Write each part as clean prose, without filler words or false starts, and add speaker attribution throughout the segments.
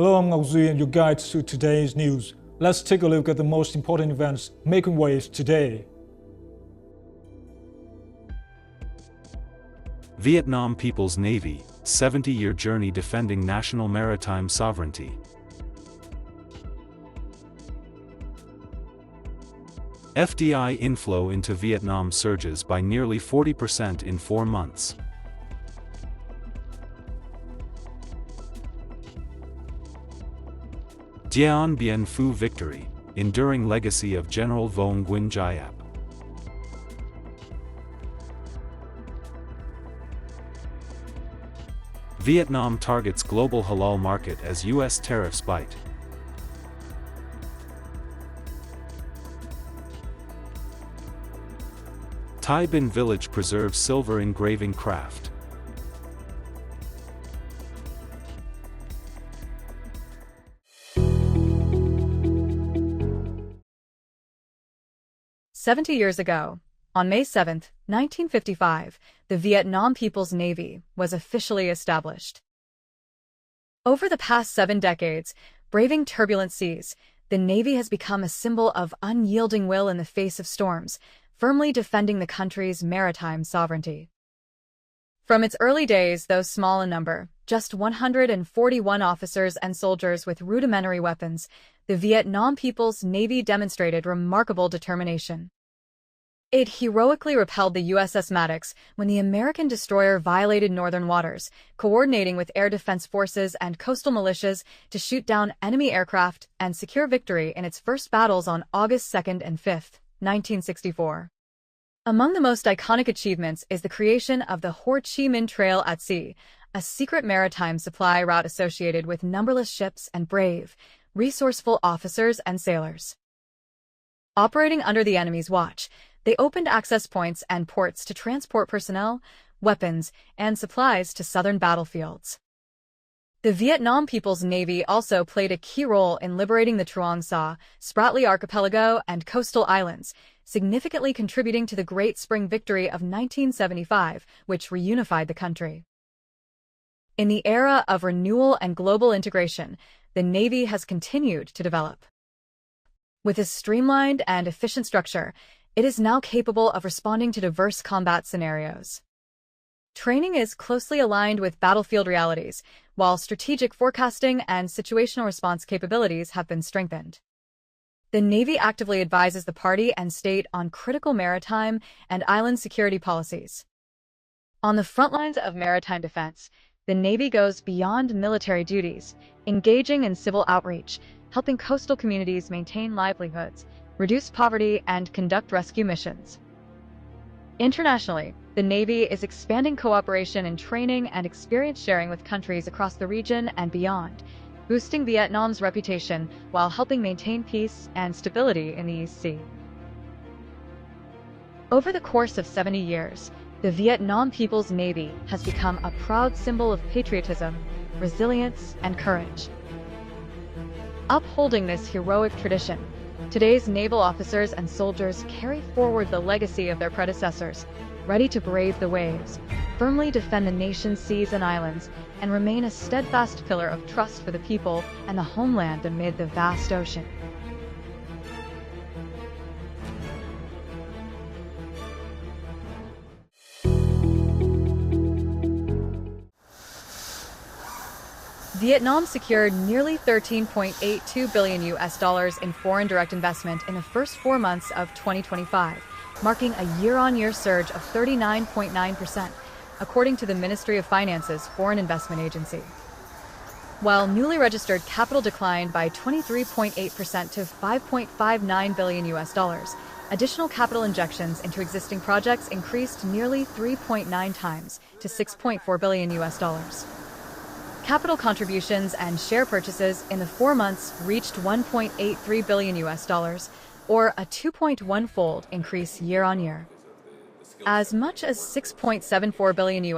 Speaker 1: Hello, I'm Ngọc Duy and your guide to today's news. Let's take a look at the most important events making waves today.
Speaker 2: Vietnam People's Navy, 70-year journey defending national maritime sovereignty. FDI inflow into Vietnam surges by nearly 40% in 4 months. Dien Bien Phu victory, enduring legacy of General Vuong Nguyen Giap. Vietnam targets global halal market as U.S. tariffs bite. Thai Binh village preserves silver engraving craft.
Speaker 3: "70 years ago, on May 7, 1955, the Vietnam People's Navy was officially established. Over the past 7 decades, braving turbulent seas, the Navy has become a symbol of unyielding will in the face of storms, firmly defending the country's maritime sovereignty. From its early days, though small in number, just 141 officers and soldiers with rudimentary weapons, the Vietnam People's Navy demonstrated remarkable determination. It heroically repelled the USS Maddox when the American destroyer violated northern waters, coordinating with air defense forces and coastal militias to shoot down enemy aircraft and secure victory in its first battles on August 2nd and 5th, 1964. Among the most iconic achievements is the creation of the Ho Chi Minh Trail at sea, a secret maritime supply route associated with numberless ships and brave, resourceful officers and sailors. Operating under the enemy's watch, they opened access points and ports to transport personnel, weapons, and supplies to southern battlefields. The Vietnam People's Navy also played a key role in liberating the Truong Sa, Spratly Archipelago, and coastal islands, significantly contributing to the Great Spring Victory of 1975, which reunified the country. In the era of renewal and global integration, the Navy has continued to develop. With a streamlined and efficient structure, it is now capable of responding to diverse combat scenarios. Training is closely aligned with battlefield realities, while strategic forecasting and situational response capabilities have been strengthened. The Navy actively advises the party and state on critical maritime and island security policies. On the front lines of maritime defense, the Navy goes beyond military duties, engaging in civil outreach, helping coastal communities maintain livelihoods, reduce poverty, and conduct rescue missions. Internationally, the Navy is expanding cooperation in training and experience sharing with countries across the region and beyond, boosting Vietnam's reputation while helping maintain peace and stability in the East Sea. Over the course of 70 years, the Vietnam People's Navy has become a proud symbol of patriotism, resilience, and courage. Upholding this heroic tradition, today's naval officers and soldiers carry forward the legacy of their predecessors, ready to brave the waves, firmly defend the nation's seas and islands, and remain a steadfast pillar of trust for the people and the homeland amid the vast ocean. Vietnam secured nearly $13.82 billion in foreign direct investment in the first 4 months of 2025, marking a year-on-year surge of 39.9%, according to the Ministry of Finance's Foreign Investment Agency. While newly registered capital declined by 23.8% to $5.59 billion, additional capital injections into existing projects increased nearly 3.9 times to $6.4 billion. Capital contributions and share purchases in the 4 months reached $1.83 billion, or a 2.1-fold increase year-on-year. As much as $6.74 billion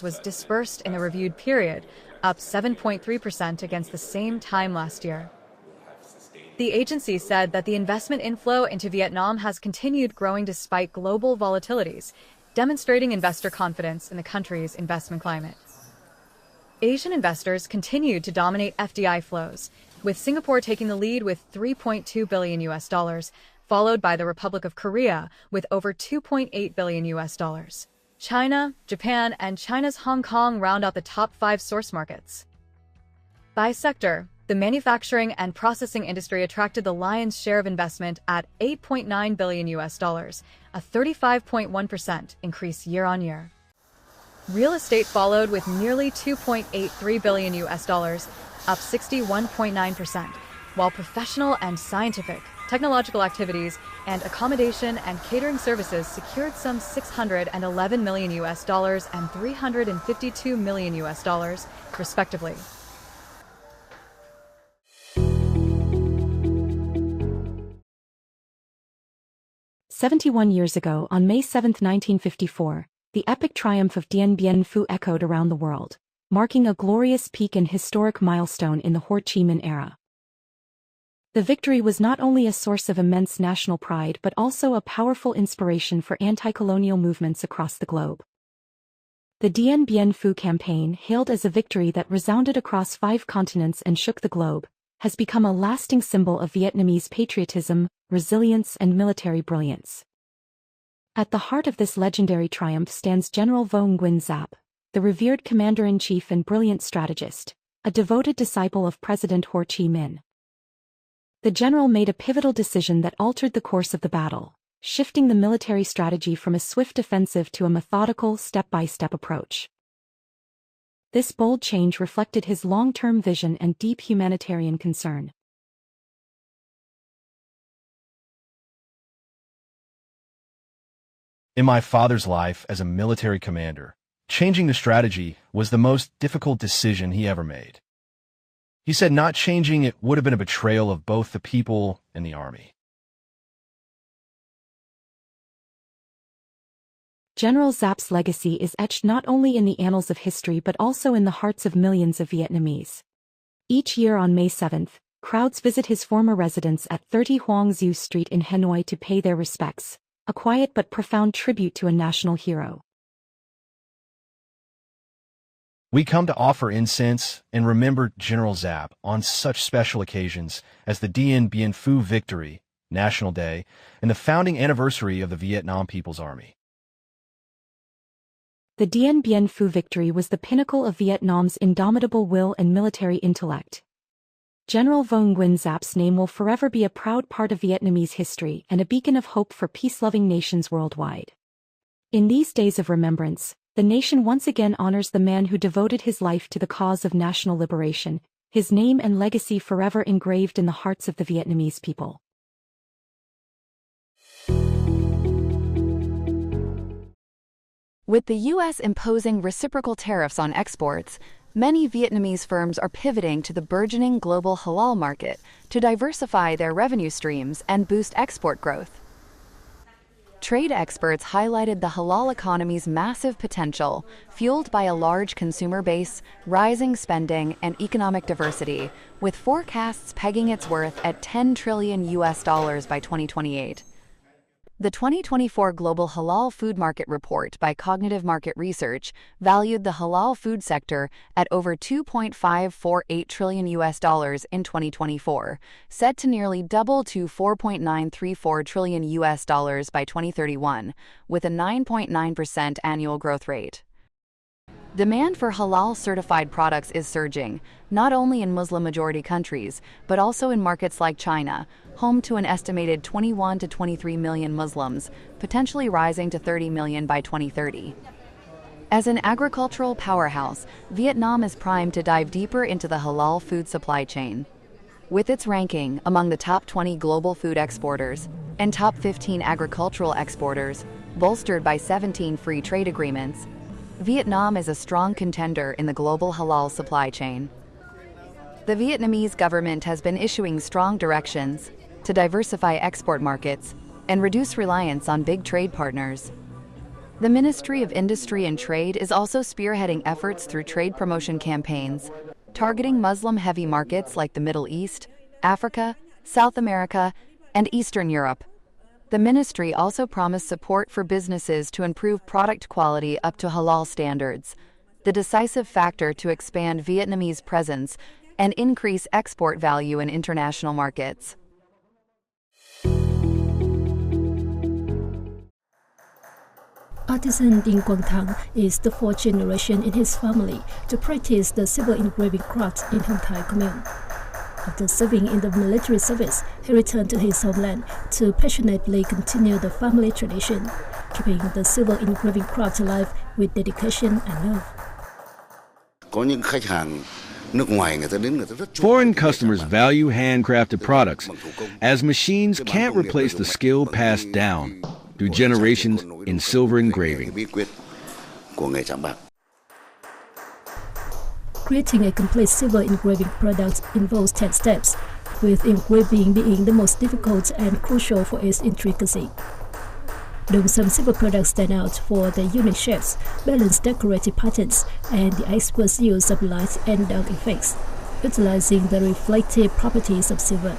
Speaker 3: was disbursed in the reviewed period, up 7.3% against the same time last year. The agency said that the investment inflow into Vietnam has continued growing despite global volatilities, demonstrating investor confidence in the country's investment climate. Asian investors continued to dominate FDI flows, with Singapore taking the lead with $3.2 billion US, followed by the Republic of Korea with over $2.8 billion US. China, Japan, and China's Hong Kong round out the top 5 source markets. By sector, the manufacturing and processing industry attracted the lion's share of investment at $8.9 billion US, a 35.1% increase year-on-year. Real estate followed with nearly $2.83 billion US, up 61.9%, while professional and scientific, technological activities, and accommodation and catering services secured some $611 million US and $352 million US, respectively.
Speaker 4: "71 years ago, on May 7, 1954, the epic triumph of Dien Bien Phu echoed around the world, marking a glorious peak and historic milestone in the Ho Chi Minh era. The victory was not only a source of immense national pride but also a powerful inspiration for anti-colonial movements across the globe. The Dien Bien Phu campaign, hailed as a victory that resounded across 5 continents and shook the globe, has become a lasting symbol of Vietnamese patriotism, resilience, and military brilliance. At the heart of this legendary triumph stands General Vo Nguyen Giap, the revered commander-in-chief and brilliant strategist, a devoted disciple of President Ho Chi Minh. The general made a pivotal decision that altered the course of the battle, shifting the military strategy from a swift offensive to a methodical, step-by-step approach. This bold change reflected his long-term vision and deep humanitarian concern.
Speaker 5: In my father's life as a military commander, changing the strategy was the most difficult decision he ever made. He said not changing it would have been a betrayal of both the people and the army.
Speaker 4: General Giap's legacy is etched not only in the annals of history but also in the hearts of millions of Vietnamese. Each year on May 7th, crowds visit his former residence at 30 Hoang Dieu Street in Hanoi to pay their respects, a quiet but profound tribute to a national hero.
Speaker 5: We come to offer incense and remember General Giap on such special occasions as the Dien Bien Phu Victory, National Day, and the founding anniversary of the Vietnam People's Army.
Speaker 4: The Dien Bien Phu victory was the pinnacle of Vietnam's indomitable will and military intellect. General Vo Nguyen Giap's name will forever be a proud part of Vietnamese history and a beacon of hope for peace-loving nations worldwide. In these days of remembrance, the nation once again honors the man who devoted his life to the cause of national liberation, his name and legacy forever engraved in the hearts of the Vietnamese people.
Speaker 6: With the U.S. imposing reciprocal tariffs on exports, many Vietnamese firms are pivoting to the burgeoning global halal market to diversify their revenue streams and boost export growth. Trade experts highlighted the halal economy's massive potential, fueled by a large consumer base, rising spending, and economic diversity, with forecasts pegging its worth at $10 trillion by 2028. The 2024 Global Halal Food Market Report by Cognitive Market Research valued the halal food sector at over $2.548 trillion in 2024, set to nearly double to $4.934 trillion by 2031, with a 9.9% annual growth rate. Demand for halal-certified products is surging, not only in Muslim-majority countries, but also in markets like China, home to an estimated 21 to 23 million Muslims, potentially rising to 30 million by 2030. As an agricultural powerhouse, Vietnam is primed to dive deeper into the halal food supply chain. With its ranking among the top 20 global food exporters and top 15 agricultural exporters, bolstered by 17 free trade agreements, Vietnam is a strong contender in the global halal supply chain. The Vietnamese government has been issuing strong directions to diversify export markets and reduce reliance on big trade partners. The Ministry of Industry and Trade is also spearheading efforts through trade promotion campaigns, targeting Muslim-heavy markets like the Middle East, Africa, South America, and Eastern Europe. The ministry also promised support for businesses to improve product quality up to halal standards, the decisive factor to expand Vietnamese presence and increase export value in international markets.
Speaker 7: Artisan Dinh Quang Thang is the fourth generation in his family to practice the silver engraving craft in Hồng Thái commune. After serving in the military service, he returned to his homeland to passionately continue the family tradition, keeping the silver engraving craft alive with dedication and love.
Speaker 8: Foreign customers value handcrafted products, as machines can't replace the skill passed down through generations in silver engraving.
Speaker 7: Creating a complete silver engraving product involves 10 steps, with engraving being the most difficult and crucial for its intricacy. Dong Sum silver products stand out for their unique shapes, balanced decorative patterns, and the expert use of light and dark effects, utilizing the reflective properties of silver.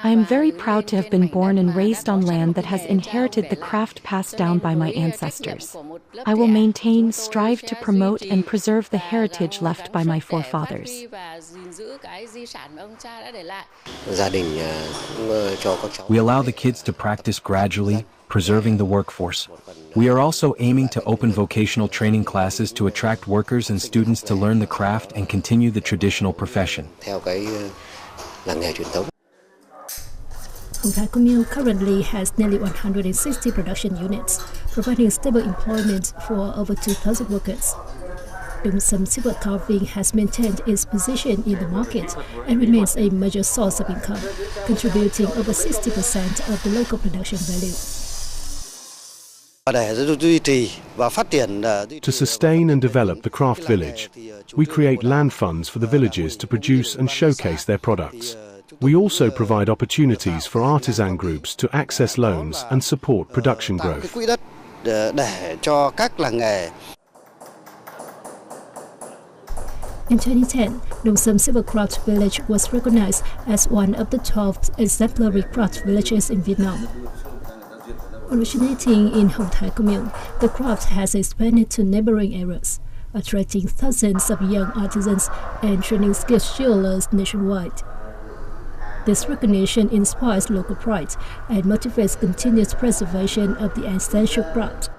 Speaker 4: I am very proud to have been born and raised on land that has inherited the craft passed down by my ancestors. I will maintain, strive to promote, and preserve the heritage left by my forefathers.
Speaker 5: We allow the kids to practice gradually, preserving the workforce. We are also aiming to open vocational training classes to attract workers and students to learn the craft and continue the traditional profession.
Speaker 7: Hồng Thái commune currently has nearly 160 production units, providing stable employment for over 2,000 workers. Dong Sum silver carving has maintained its position in the market and remains a major source of income, contributing over 60% of the local production value.
Speaker 9: To sustain and develop the craft village, we create land funds for the villages to produce and showcase their products. We also provide opportunities for artisan groups to access loans and support production growth.
Speaker 7: In 2010, Dong Sum Silver Craft Village was recognized as one of the 12 exemplary craft villages in Vietnam. Originating in Hồng Thái commune, the craft has expanded to neighboring areas, attracting thousands of young artisans and training skilled jewelers nationwide. This recognition inspires local pride and motivates continuous preservation of the ancestral craft.